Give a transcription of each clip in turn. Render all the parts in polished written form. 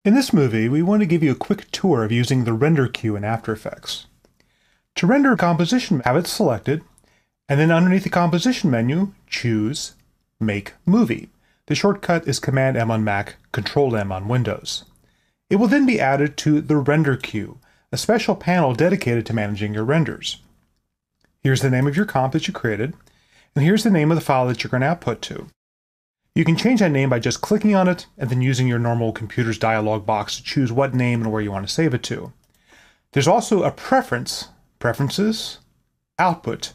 In this movie, we want to give you a quick tour of using the render queue in After Effects. To render a composition, have it selected, and then underneath the composition menu, choose Make Movie. The shortcut is Command-M on Mac, Control-M on Windows. It will then be added to the render queue, a special panel dedicated to managing your renders. Here's the name of your comp that you created, and here's the name of the file that you're going to output to. You can change that name by just clicking on it and then using your normal computer's dialog box to choose what name and where you want to save it to. There's also a Preferences, Output,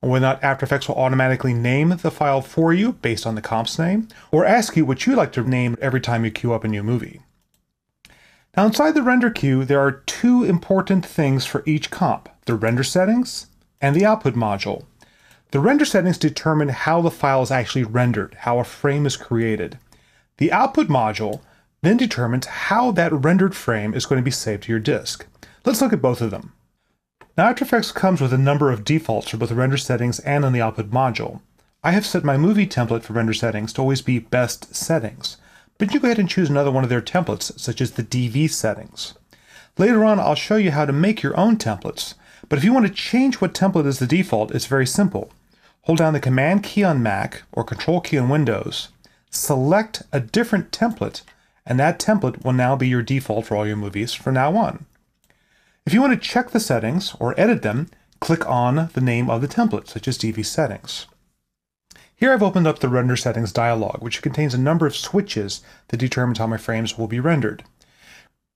on whether or not After Effects will automatically name the file for you based on the comp's name, or ask you what you like to name every time you queue up a new movie. Now inside the render queue, there are two important things for each comp, the render settings and the output module. The render settings determine how the file is actually rendered, how a frame is created. The output module then determines how that rendered frame is going to be saved to your disk. Let's look at both of them. Now After Effects comes with a number of defaults for both the render settings and on the output module. I have set my movie template for render settings to always be best settings, but you go ahead and choose another one of their templates, such as the DV settings. Later on, I'll show you how to make your own templates, but if you want to change what template is the default, it's very simple. Hold down the Command key on Mac or Control key on Windows, select a different template, and that template will now be your default for all your movies from now on. If you want to check the settings or edit them, click on the name of the template, such as DV settings. Here I've opened up the render settings dialog, which contains a number of switches that determines how my frames will be rendered.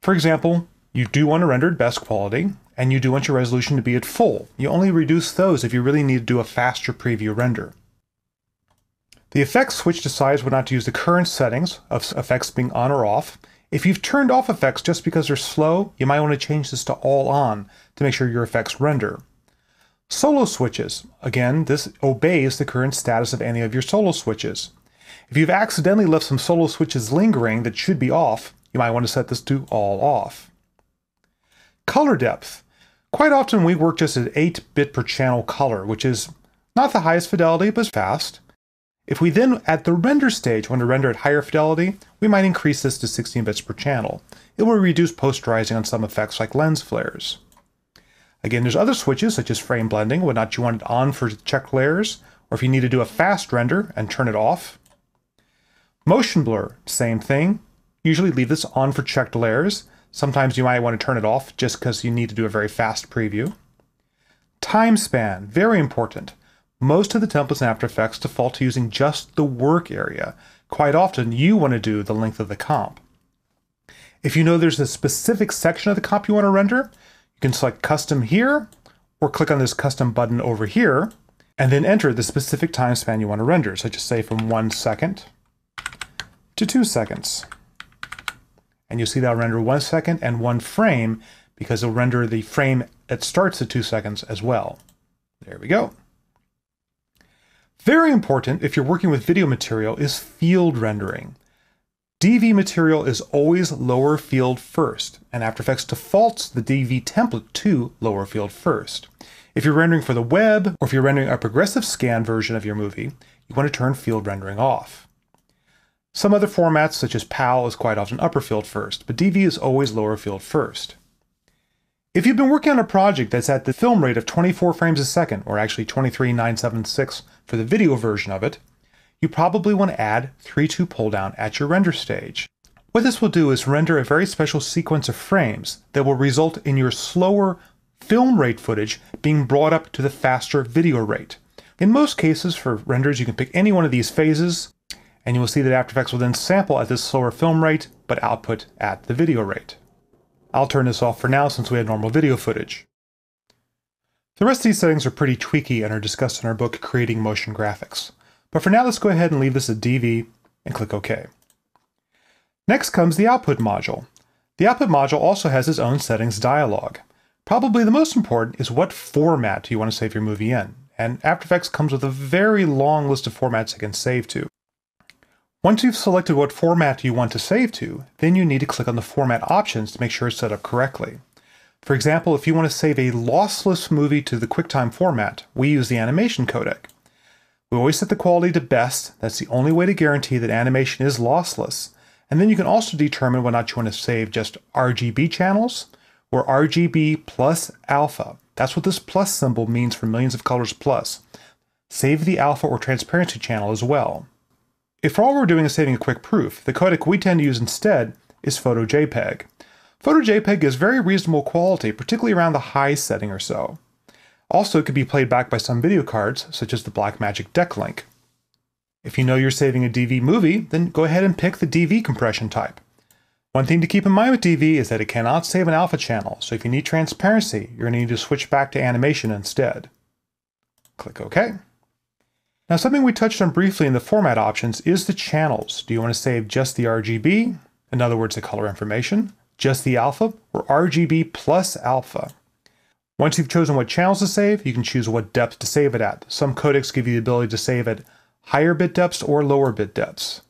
For example, you do want to render at best quality, and you do want your resolution to be at full. You only reduce those if you really need to do a faster preview render. The effects switch decides whether or not to use the current settings of effects being on or off. If you've turned off effects just because they're slow, you might want to change this to all on to make sure your effects render. Solo switches. Again, this obeys the current status of any of your solo switches. If you've accidentally left some solo switches lingering that should be off, you might want to set this to all off. Color depth. Quite often we work just at 8-bit per channel color, which is not the highest fidelity, but fast. If we then, at the render stage, want to render at higher fidelity, we might increase this to 16 bits per channel. It will reduce posterizing on some effects like lens flares. Again, there's other switches, such as frame blending, whether or not you want it on for checked layers, or if you need to do a fast render and turn it off. Motion blur, same thing. Usually leave this on for checked layers. Sometimes you might want to turn it off just because you need to do a very fast preview. Time span, very important. Most of the templates in After Effects default to using just the work area. Quite often, you want to do the length of the comp. If you know there's a specific section of the comp you want to render, you can select Custom here, or click on this Custom button over here, and then enter the specific time span you want to render, such as say from 1 second to 2 seconds. And you'll see that'll render 1 second and 1 frame, because it'll render the frame that starts at 2 seconds as well. There we go. Very important if you're working with video material is field rendering. DV material is always lower field first, and After Effects defaults the DV template to lower field first. If you're rendering for the web, or if you're rendering a progressive scan version of your movie, you want to turn field rendering off. Some other formats, such as PAL, is quite often upper field first, but DV is always lower field first. If you've been working on a project that's at the film rate of 24 frames a second, or actually 23,976 for the video version of it, you probably want to add 3:2 pull down at your render stage. What this will do is render a very special sequence of frames that will result in your slower film rate footage being brought up to the faster video rate. In most cases for renders, you can pick any one of these phases, and you will see that After Effects will then sample at this slower film rate, but output at the video rate. I'll turn this off for now since we have normal video footage. The rest of these settings are pretty tweaky and are discussed in our book, Creating Motion Graphics. But for now, let's go ahead and leave this at DV and click OK. Next comes the output module. The output module also has its own settings dialog. Probably the most important is what format do you want to save your movie in, and After Effects comes with a very long list of formats it can save to. Once you've selected what format you want to save to, then you need to click on the format options to make sure it's set up correctly. For example, if you want to save a lossless movie to the QuickTime format, we use the animation codec. We always set the quality to best. That's the only way to guarantee that animation is lossless. And then you can also determine whether or not you want to save just RGB channels or RGB plus alpha. That's what this plus symbol means for millions of colors plus. Save the alpha or transparency channel as well. If all we're doing is saving a quick proof, the codec we tend to use instead is PhotoJPEG. PhotoJPEG is very reasonable quality, particularly around the high setting or so. Also, it could be played back by some video cards, such as the Blackmagic Decklink. If you know you're saving a DV movie, then go ahead and pick the DV compression type. One thing to keep in mind with DV is that it cannot save an alpha channel, so if you need transparency, you're going to need to switch back to animation instead. Click OK. Now, something we touched on briefly in the format options is the channels. Do you want to save just the RGB, in other words, the color information, just the alpha, or RGB plus alpha? Once you've chosen what channels to save, you can choose what depth to save it at. Some codecs give you the ability to save at higher bit depths or lower bit depths.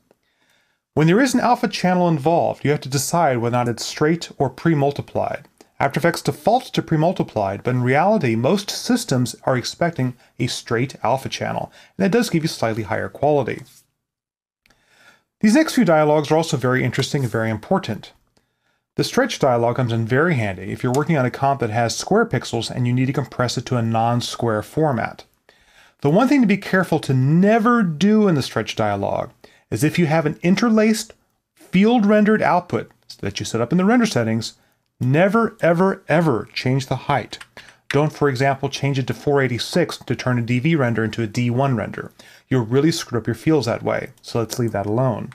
When there is an alpha channel involved, you have to decide whether or not it's straight or pre-multiplied. After Effects defaults to pre-multiplied, but in reality, most systems are expecting a straight alpha channel, and that does give you slightly higher quality. These next few dialogues are also very interesting and very important. The stretch dialog comes in very handy if you're working on a comp that has square pixels and you need to compress it to a non-square format. The one thing to be careful to never do in the stretch dialog is if you have an interlaced field rendered output that you set up in the render settings, never ever ever change the height. Don't, for example, change it to 486 to turn a DV render into a D1 render. You'll really screw up your fields that way, so let's leave that alone.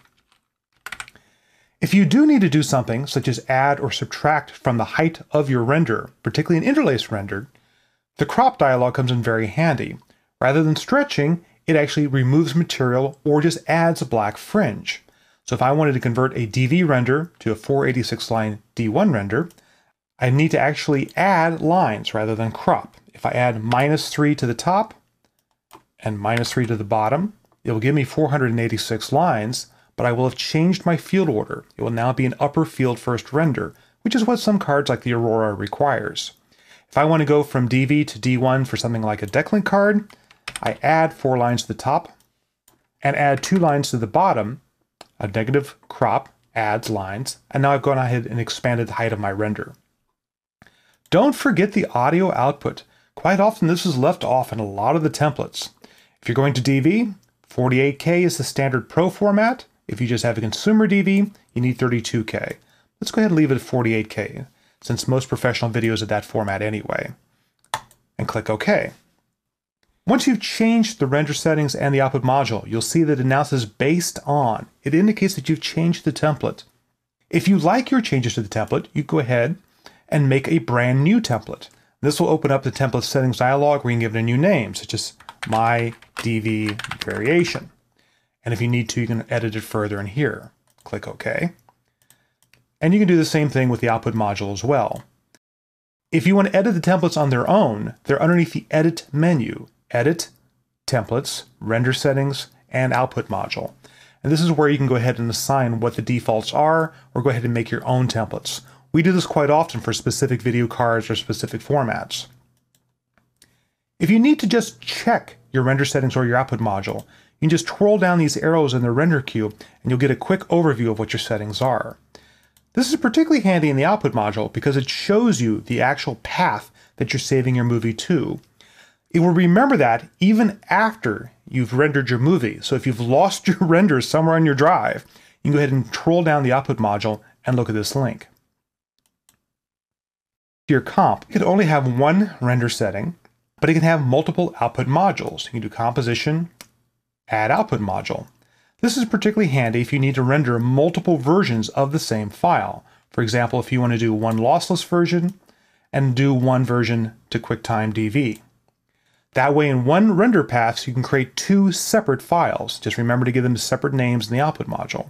If you do need to do something, such as add or subtract from the height of your render, particularly an interlaced render, the crop dialog comes in very handy. Rather than stretching, it actually removes material or just adds a black fringe. So if I wanted to convert a DV render to a 486 line D1 render, I need to actually add lines rather than crop. If I add -3 to the top and -3 to the bottom, it will give me 486 lines, but I will have changed my field order. It will now be an upper field first render, which is what some cards like the Aurora requires. If I want to go from DV to D1 for something like a Decklink card, I add 4 lines to the top and add 2 lines to the bottom. A negative crop adds lines, and now I've gone ahead and expanded the height of my render. Don't forget the audio output. Quite often this is left off in a lot of the templates. If you're going to DV, 48K is the standard Pro format. If you just have a consumer DV, you need 32K. Let's go ahead and leave it at 48K, since most professional videos are that format anyway. And click OK. Once you've changed the render settings and the output module, you'll see that it now says based on. It indicates that you've changed the template. If you like your changes to the template, you go ahead and make a brand new template. This will open up the template settings dialog where you can give it a new name, such as My DV Variation. And if you need to, you can edit it further in here. Click OK. And you can do the same thing with the output module as well. If you want to edit the templates on their own, they're underneath the Edit menu. Edit, Templates, Render Settings, and Output Module. And this is where you can go ahead and assign what the defaults are, or go ahead and make your own templates. We do this quite often for specific video cards or specific formats. If you need to just check your render settings or your output module, you can just twirl down these arrows in the render queue, and you'll get a quick overview of what your settings are. This is particularly handy in the output module because it shows you the actual path that you're saving your movie to. It will remember that even after you've rendered your movie. So if you've lost your render somewhere on your drive, you can go ahead and scroll down the output module and look at this link. Your comp, you can only have one render setting, but it can have multiple output modules. You can do composition, add output module. This is particularly handy if you need to render multiple versions of the same file. For example, if you want to do one lossless version and do one version to QuickTime DV. That way, in one render path, you can create 2 separate files. Just remember to give them separate names in the output module.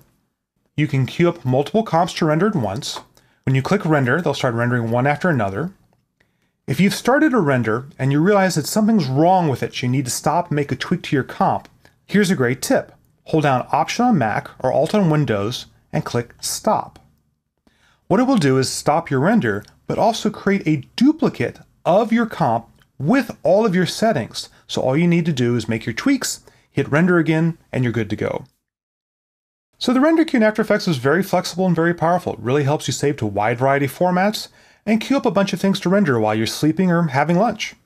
You can queue up multiple comps to render at once. When you click render, they'll start rendering one after another. If you've started a render and you realize that something's wrong with it, you need to stop and make a tweak to your comp, here's a great tip. Hold down Option on Mac or Alt on Windows and click Stop. What it will do is stop your render, but also create a duplicate of your comp with all of your settings. So all you need to do is make your tweaks, hit render again, and you're good to go. So the render queue in After Effects is very flexible and very powerful. It really helps you save to a wide variety of formats and queue up a bunch of things to render while you're sleeping or having lunch.